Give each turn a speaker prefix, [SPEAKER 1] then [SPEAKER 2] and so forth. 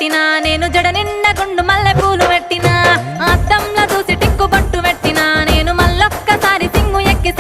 [SPEAKER 1] పెట్టినా నేను జడ నిండా గుండు మల్లె పూలు పెట్టినా అద్దంలో చూసి టిక్కు పట్టు పెట్టినా నేను మళ్ళొక్కసారి సింగు ఎక్కి